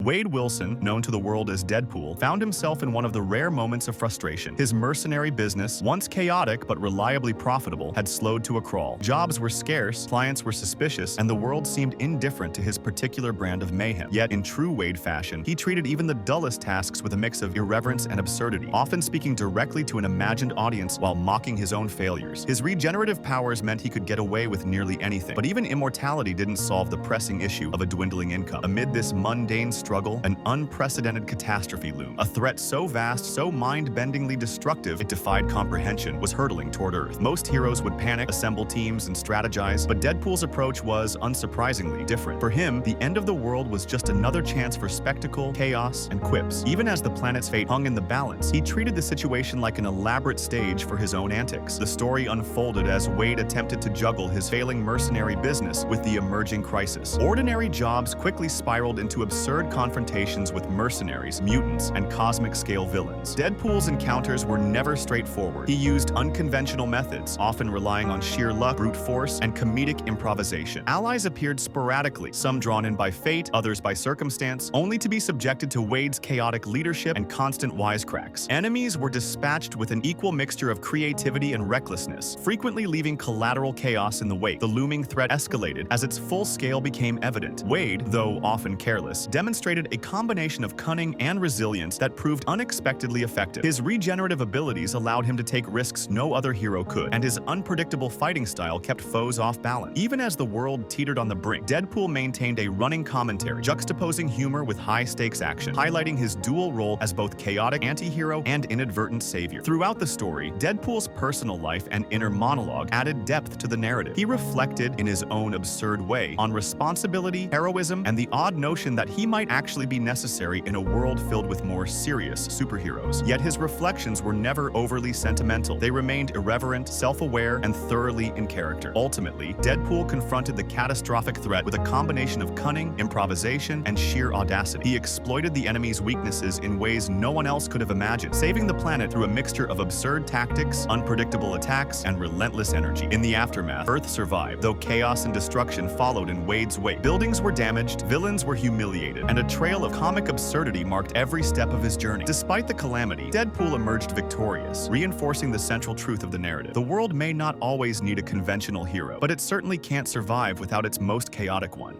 Wade Wilson, known to the world as Deadpool, found himself in one of the rare moments of frustration. His mercenary business, once chaotic but reliably profitable, had slowed to a crawl. Jobs were scarce, clients were suspicious, and the world seemed indifferent to his particular brand of mayhem. Yet, in true Wade fashion, he treated even the dullest tasks with a mix of irreverence and absurdity, often speaking directly to an imagined audience while mocking his own failures. His regenerative powers meant he could get away with nearly anything, but even immortality didn't solve the pressing issue of a dwindling income. Amid this mundane struggle, an unprecedented catastrophe loomed. A threat so vast, so mind-bendingly destructive, it defied comprehension, was hurtling toward Earth. Most heroes would panic, assemble teams, and strategize, but Deadpool's approach was, unsurprisingly, different. For him, the end of the world was just another chance for spectacle, chaos, and quips. Even as the planet's fate hung in the balance, he treated the situation like an elaborate stage for his own antics. The story unfolded as Wade attempted to juggle his failing mercenary business with the emerging crisis. Ordinary jobs quickly spiraled into absurd confrontations with mercenaries, mutants, and cosmic-scale villains. Deadpool's encounters were never straightforward. He used unconventional methods, often relying on sheer luck, brute force, and comedic improvisation. Allies appeared sporadically, some drawn in by fate, others by circumstance, only to be subjected to Wade's chaotic leadership and constant wisecracks. Enemies were dispatched with an equal mixture of creativity and recklessness, frequently leaving collateral chaos in the wake. The looming threat escalated as its full scale became evident. Wade, though often careless, demonstrated a combination of cunning and resilience that proved unexpectedly effective. His regenerative abilities allowed him to take risks no other hero could, and his unpredictable fighting style kept foes off balance. Even as the world teetered on the brink, Deadpool maintained a running commentary, juxtaposing humor with high-stakes action, highlighting his dual role as both chaotic anti-hero and inadvertent savior. Throughout the story, Deadpool's personal life and inner monologue added depth to the narrative. He reflected, in his own absurd way, on responsibility, heroism, and the odd notion that he might actually be necessary in a world filled with more serious superheroes. Yet his reflections were never overly sentimental. They remained irreverent, self-aware, and thoroughly in character. Ultimately, Deadpool confronted the catastrophic threat with a combination of cunning, improvisation, and sheer audacity. He exploited the enemy's weaknesses in ways no one else could have imagined, saving the planet through a mixture of absurd tactics, unpredictable attacks, and relentless energy. In the aftermath, Earth survived, though chaos and destruction followed in Wade's wake. Buildings were damaged, villains were humiliated, and a trail of comic absurdity marked every step of his journey. Despite the calamity, Deadpool emerged victorious, reinforcing the central truth of the narrative. The world may not always need a conventional hero, but it certainly can't survive without its most chaotic one.